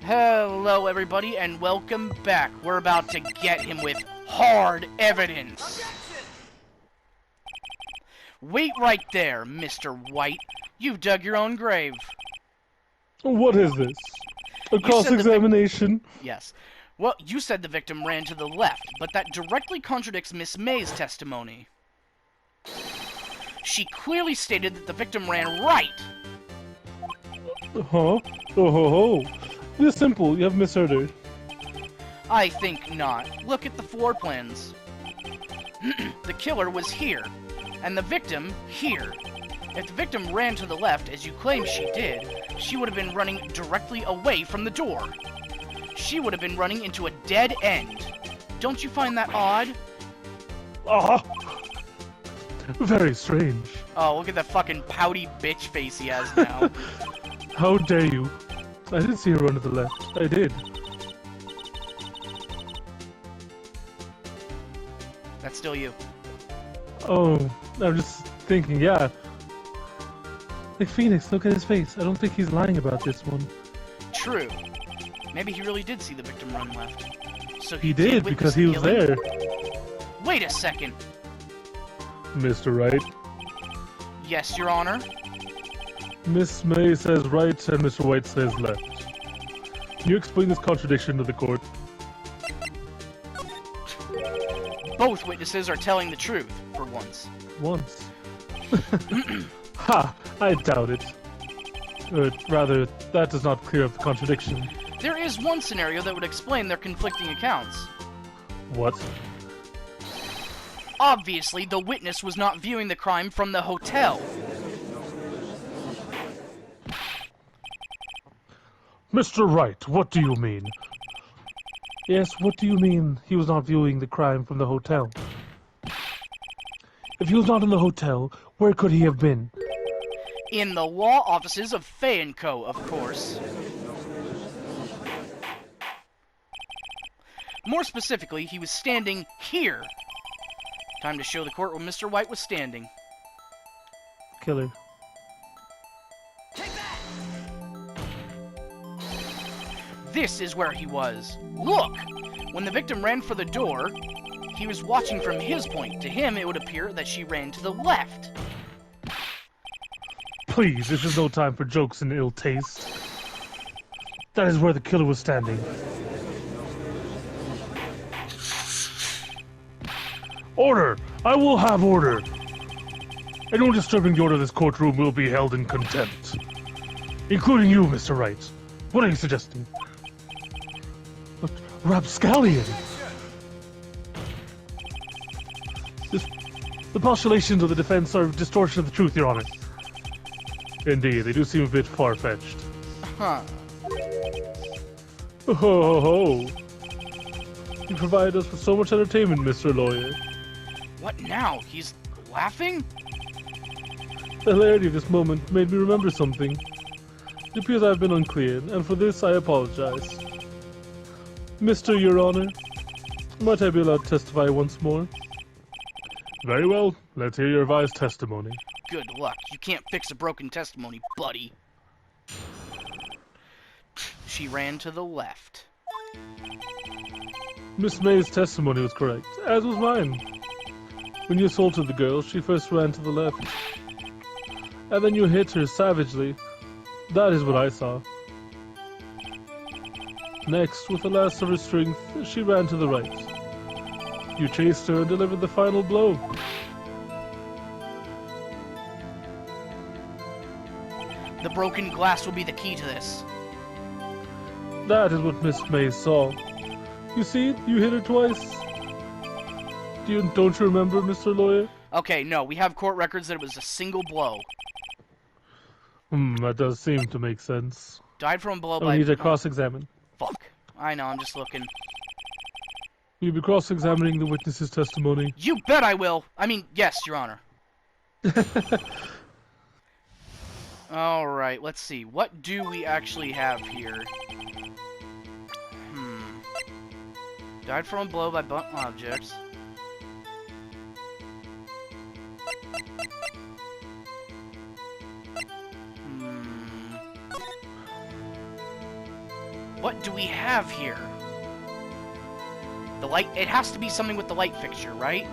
Hello, everybody, and welcome back. We're about to get him with hard evidence. Wait right there, Mr. White. You've dug your own grave. What is this? A cross-examination? Yes. Well, you said the victim ran to the left, but that directly contradicts Miss May's testimony. She clearly stated that the victim ran right. Huh? Oh ho ho. It is simple, you have misheard her. I think not. Look at the floor plans. The killer was here, and the victim here. If the victim ran to the left, as you claim she did, she would have been running directly away from the door. She would have been running into a dead end. Don't you find that odd? Ah! Very strange. Oh, look at that fucking pouty bitch face he has now. How dare you? I did see her run to the left. I did. That's still you. Oh, I'm just thinking, yeah. Like Phoenix, look at his face. I don't think he's lying about this one. True. Maybe he really did see the victim run left. So he did because he was there. Wait a second. Mr. Wright. Yes, Your Honor. Miss May says right and Mr. White says left. Can you explain this contradiction to the court? Both witnesses are telling the truth, for once. Once? Ha! I doubt it. Rather, that does not clear up the contradiction. There is one scenario that would explain their conflicting accounts. What? Obviously, the witness was not viewing the crime from the hotel. Mr. Wright, what do you mean? Yes, what do you mean he was not viewing the crime from the hotel? If he was not in the hotel, where could he have been? In the law offices of Fay & Co., of course. More specifically, he was standing here. Time to show the court where Mr. White was standing. Killer. This is where he was. Look! When the victim ran for the door, he was watching from his point. To him, it would appear that she ran to the left. Please, this is no time for jokes and ill taste. That is where the killer was standing. Order! I will have order! Anyone disturbing the order of this courtroom will be held in contempt. Including you, Mr. Wright. What are you suggesting? But rapscallion! The postulations of the defense are a distortion of the truth, Your Honor. Indeed, they do seem a bit far-fetched. Huh. Ho ho ho! You provide us with so much entertainment, Mr. Lawyer. What now? He's laughing? The hilarity of this moment made me remember something. It appears I have been unclear, and for this I apologize. Mr. Your Honor, might I be allowed to testify once more? Very well, let's hear your revised testimony. Good luck. You can't fix a broken testimony, buddy. She ran to the left. Miss May's testimony was correct, as was mine. When you assaulted the girl, she first ran to the left. And then you hit her savagely. That is what I saw. Next, with the last of her strength, she ran to the right. You chased her and delivered the final blow. The broken glass will be the key to this. That is what Miss May saw. You see, you hit her twice. Don't you remember, Mr. Lawyer? Okay, no, we have court records that it was a single blow. That does seem to make sense. Died from a blow by... I need to cross-examine. Fuck. I know, I'm just looking. Will you be cross-examining the witness's testimony? You bet I will! I mean, yes, Your Honor. Alright, let's see. What do we actually have here? Died from a blow by blunt objects. What do we have here? The light... It has to be something with the light fixture, right?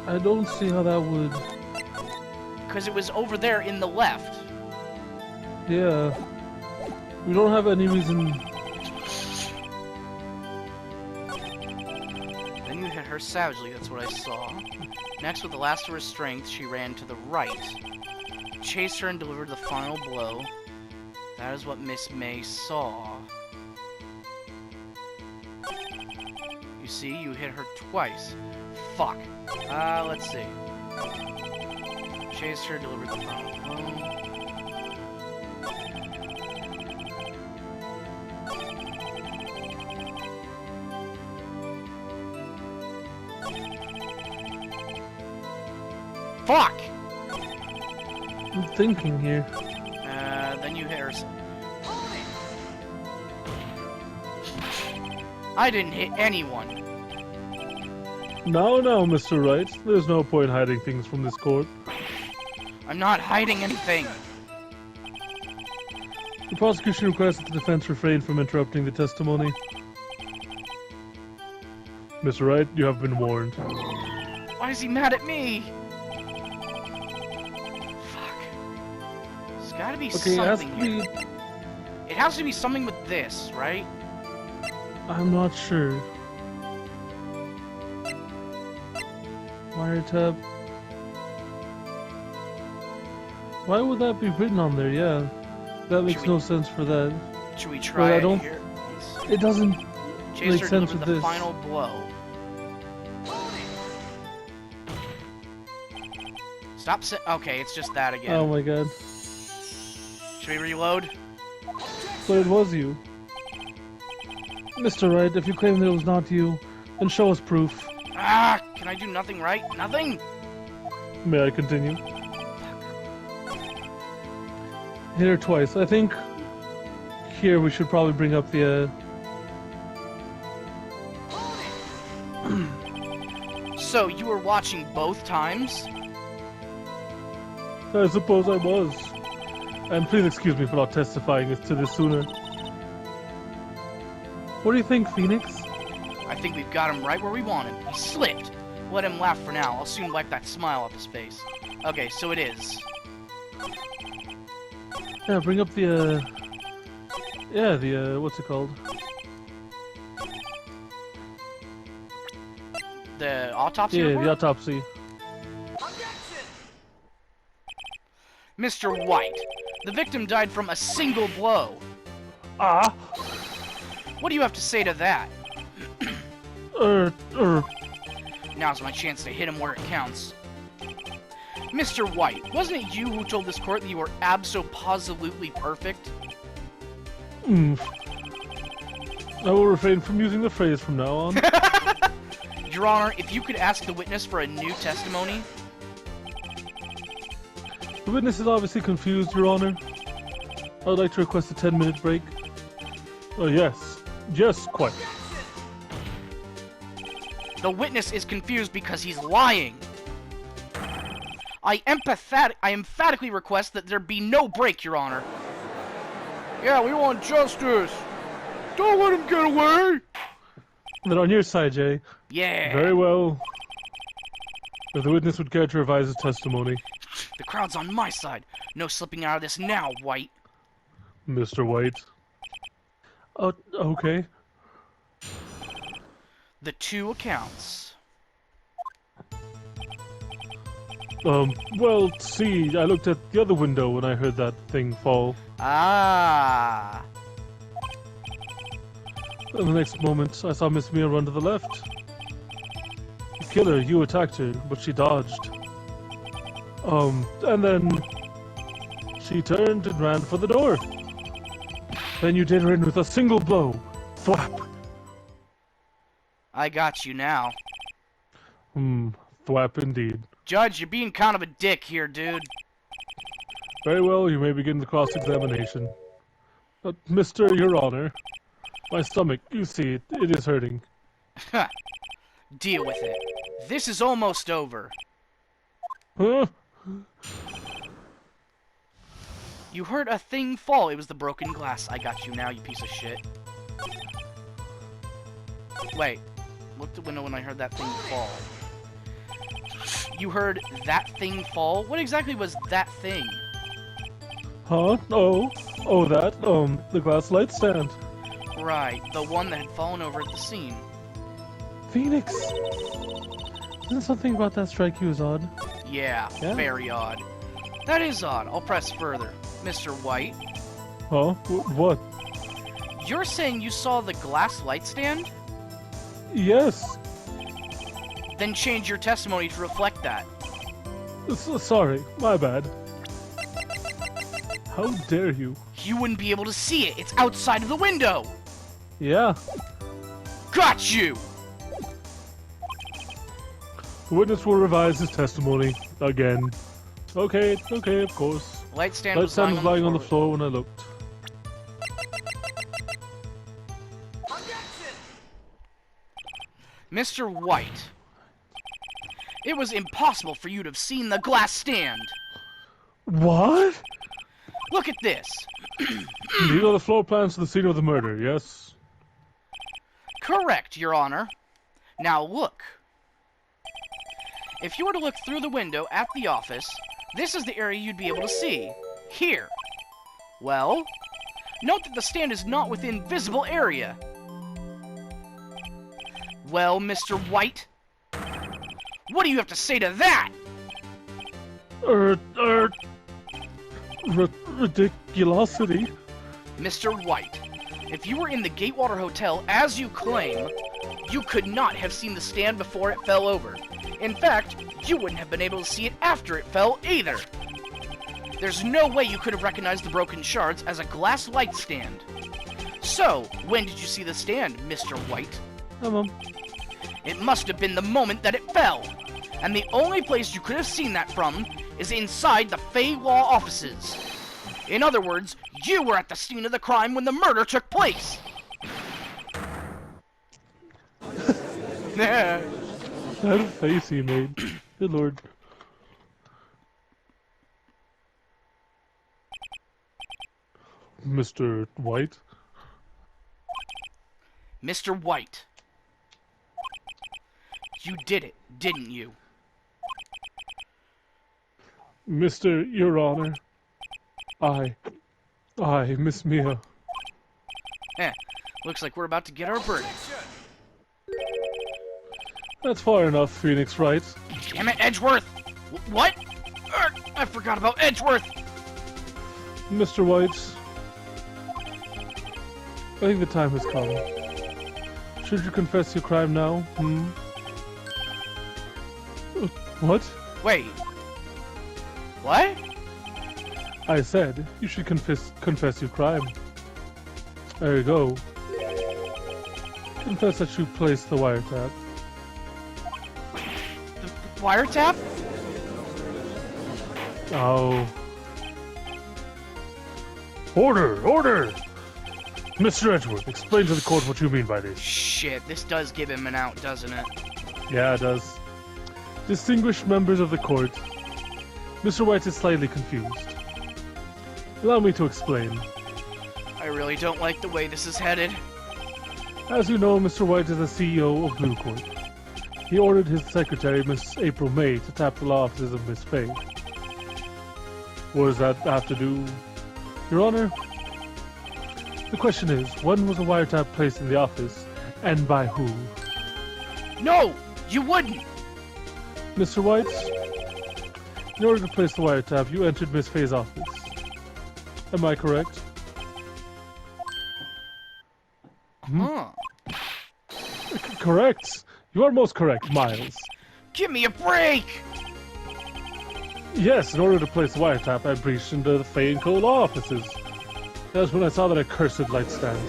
I don't see how that would... Because it was over there in the left. Yeah. We don't have any reason... Then you hit her savagely, that's what I saw. Next, with the last of her strength, she ran to the right. Chased her and delivered the final blow. That is what Miss May saw. You see, you hit her twice. Fuck. Let's see. Chased her, delivered the final blow. Fuck! I'm thinking here. Then you hit her. I didn't hit anyone. No, Mr. Wright. There's no point hiding things from this court. I'm not hiding anything. The prosecution requests that the defense refrain from interrupting the testimony. Mr. Wright, you have been warned. Why is he mad at me? Fuck. There's gotta be something here. It has to be something with this, right? I'm not sure. Wiretap. Why would that be written on there? Yeah. That makes no sense for that. Should we try it here? It doesn't Chaser make sense with the this. final blow. Stop okay, it's just that again. Oh my god. Should we reload? But it was you. Mr. Wright, if you claim that it was not you, then show us proof. Ah! Can I do nothing right? Nothing? May I continue? Hit her twice. I think here we should probably bring up the So, you were watching both times? I suppose I was. And please excuse me for not testifying to this sooner. What do you think, Phoenix? I think we've got him right where we want him. He slipped. Let him laugh for now. I'll soon wipe that smile off his face. Okay, so it is. Yeah, bring up the, yeah, the, what's it called? The autopsy Yeah, report? the autopsy. Mr. White, the victim died from a single blow. Ah! What do you have to say to that? Now's my chance to hit him where it counts. Mr. White, wasn't it you who told this court that you were abso-positively perfect? I will refrain from using the phrase from now on. Your Honor, if you could ask the witness for a new testimony... The witness is obviously confused, Your Honor. I would like to request a 10-minute break. Oh, yes. Yes, quite. The witness is confused because he's lying. I emphatically request that there be no break, Your Honor. Yeah, we want justice. Don't let him get away. Then on your side, Jay. Yeah. Very well. If the witness would care to revise his testimony. The crowd's on my side. No slipping out of this now, White. Mr. White. Oh, okay. The two accounts. Well, see, I looked at the other window when I heard that thing fall. Ah. In the next moment, I saw Miss Mia run to the left. The killer, you attacked her, but she dodged. And then she turned and ran for the door. Then you did her in with a single blow. Thwap. I got you now. Thwap indeed. Judge, you're being kind of a dick here, dude. Very well, you may begin the cross-examination. Mr. Your Honor, my stomach, you see, it is hurting. Deal with it. This is almost over. Huh? You heard a thing fall. It was the broken glass. I got you now, you piece of shit. Wait. Look at the window when I heard that thing fall. You heard that thing fall? What exactly was that thing? Huh? Oh, that, the glass light stand. Right, the one that had fallen over at the scene. Phoenix! Isn't something about that strike you as odd? Yeah, very odd. That is odd. I'll press further. Mr. White? Huh? What? You're saying you saw the glass light stand? Yes. Then change your testimony to reflect that. Sorry, my bad. How dare you? You wouldn't be able to see it. It's outside of the window. Yeah. Got you! The witness will revise his testimony again. Okay, of course. Light stand Light was stand was lying on the floor when I looked. Mr. White. It was impossible for you to have seen the glass stand. What? Look at this. These are the floor plans to the scene of the murder, yes? Correct, Your Honor. Now look. If you were to look through the window at the office, this is the area you'd be able to see. Here. Well, note that the stand is not within visible area. Well, Mr. White, what do you have to say to that? Ridiculosity. Mr. White, if you were in the Gatewater Hotel, as you claim, you could not have seen the stand before it fell over. In fact, you wouldn't have been able to see it after it fell either. There's no way you could have recognized the broken shards as a glass light stand. So, when did you see the stand, Mr. White? It must have been the moment that it fell. And the only place you could have seen that from is inside the Fey Law offices. In other words, you were at the scene of the crime when the murder took place. That face he made. Good lord. Mr. White? Mr. White. You did it, didn't you? Mr. Your Honor. I, Miss Mia. Looks like we're about to get our verdict. That's far enough, Phoenix Wright. Damn it, Edgeworth! What? I forgot about Edgeworth! Mr. White, I think the time has come. Should you confess your crime now? What? Wait. What? I said you should confess your crime. There you go. Confess that you placed the wiretap. The wiretap? Oh. Order! Mr. Edgeworth, explain to the court what you mean by this. Shit, this does give him an out, doesn't it? Yeah, it does. Distinguished members of the court, Mr. White is slightly confused. Allow me to explain. I really don't like the way this is headed. As you know, Mr. White is the CEO of Blue Court. He ordered his secretary, Miss April May, to tap the law offices of Miss Fay. What does that have to do? Your Honor, the question is, when was a wiretap placed in the office, and by who? No! You wouldn't! Mr. White, in order to place the wiretap, you entered Miss Fay's office. Am I correct? Huh. Correct! You are most correct, Miles. Give me a break! Yes, in order to place the wiretap, I breached into the Fay & Co. law offices. That's when I saw that accursed light stand.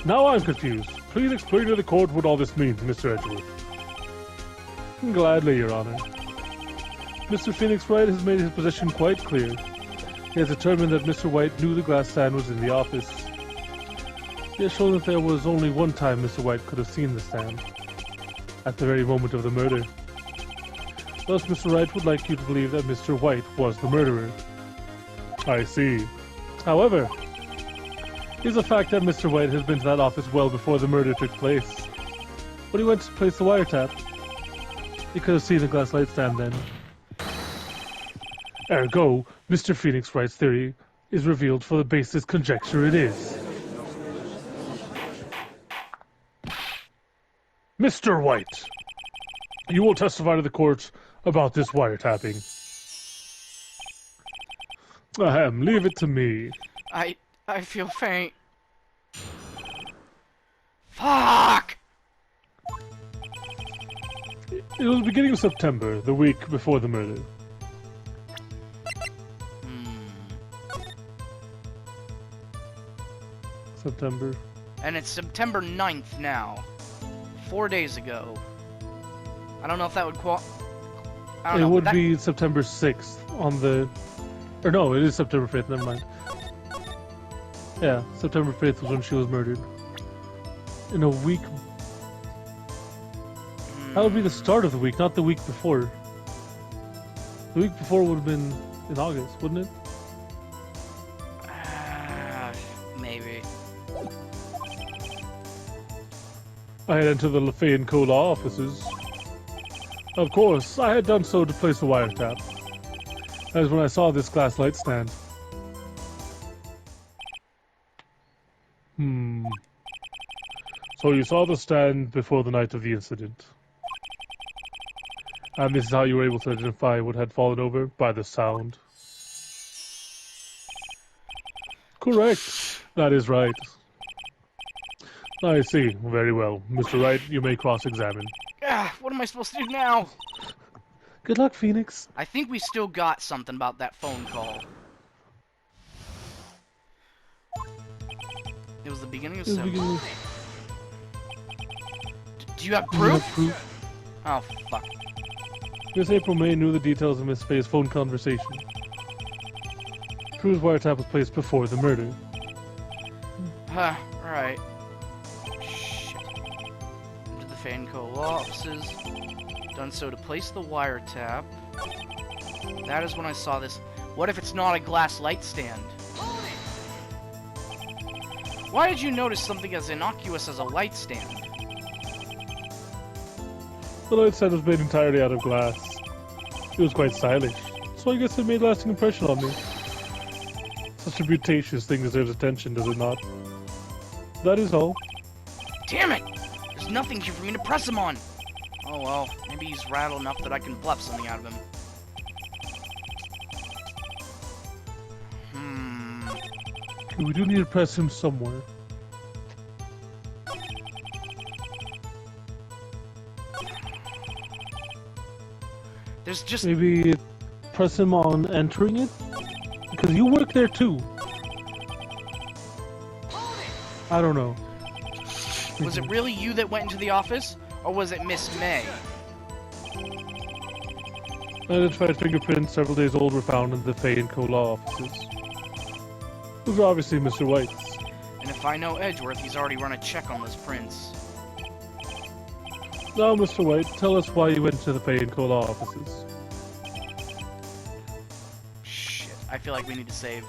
Now I'm confused. Please explain to the court what all this means, Mr. Edgeworth. Gladly, Your Honor. Mr. Phoenix Wright has made his position quite clear. He has determined that Mr. White knew the glass stand was in the office. He has shown that there was only one time Mr. White could have seen the stand. At the very moment of the murder. Thus, Mr. Wright would like you to believe that Mr. White was the murderer. I see. However, it is a fact that Mr. White has been to that office well before the murder took place. When he went to place the wiretap, he could have seen the glass light stand then. Ergo, Mr. Phoenix Wright's theory is revealed for the basest conjecture it is. Mr. White, you will testify to the court about this wiretapping. Ahem, leave it to me. I feel faint. Fuck! It was the beginning of September, the week before the murder. September. And it's September 9th now. 4 days ago. I don't know if that would It would be September 6th on the... Or no, it is September 5th, never mind. Yeah, September 5th was when she was murdered. In a week... That would be the start of the week, not the week before. The week before would have been in August, wouldn't it? Maybe. I had entered the Lafayette Co. law offices. Of course, I had done so to place the wiretap. That is when I saw this glass light stand. So you saw the stand before the night of the incident. And this is how you were able to identify what had fallen over? By the sound. Correct. That is right. I see. Very well. Mr. Wright, you may cross-examine. What am I supposed to do now? Good luck, Phoenix. I think we still got something about that phone call. It was the beginning of September. Do you have proof? Oh, fuck. Miss April May knew the details of Miss Faye's phone conversation. Proves wiretap was placed before the murder. Alright. Shit. Into the Fanco law offices. Done so to place the wiretap. That is when I saw this. What if it's not a glass light stand? Why did you notice something as innocuous as a light stand? The light stand was made entirely out of glass. It was quite stylish, so I guess it made a lasting impression on me. Such a beauticious thing deserves attention, does it not? That is all. Damn it! There's nothing here for me to press him on! Oh well, maybe he's rattled enough that I can bluff something out of him. We do need to press him somewhere. There's just... Maybe press him on entering it? Because you work there too. I don't know. Was it really you that went into the office? Or was it Miss May? Identified fingerprints several days old were found in the Fay & Co. law offices. Those are obviously Mr. White's. And if I know Edgeworth, he's already run a check on those prints. Now, Mr. White, tell us why you went to the Fay & Co. law offices. Shit, I feel like we need to save.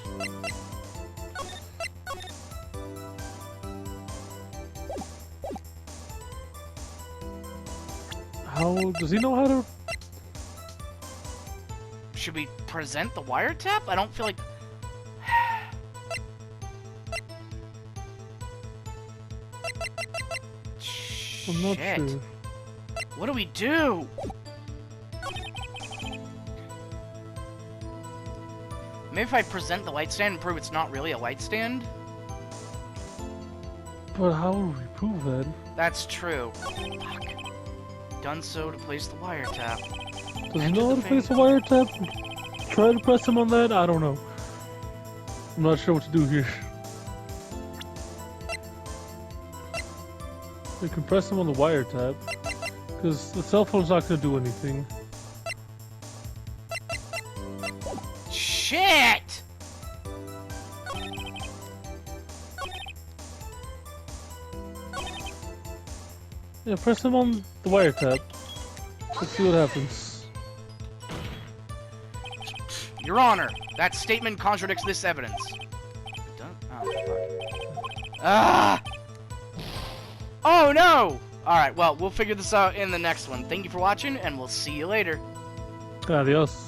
How... does he know how to... Should we present the wiretap? I don't feel like... I'm not Shit. sure. What do we do? Maybe if I present the light stand and prove it's not really a light stand? But how will we prove that? That's true. Fuck. Done so to place the wiretap. Does he know how to place a wiretap? Try to press him on that? I don't know. I'm not sure what to do here. We can press him on the wiretap, because the cell phone's not going to do anything. Shit! Yeah, press him on the wiretap. Let's see what happens. Your Honor, that statement contradicts this evidence. Oh, fuck. Ah! Oh, no! Alright, well, we'll figure this out in the next one. Thank you for watching, and we'll see you later. Adios.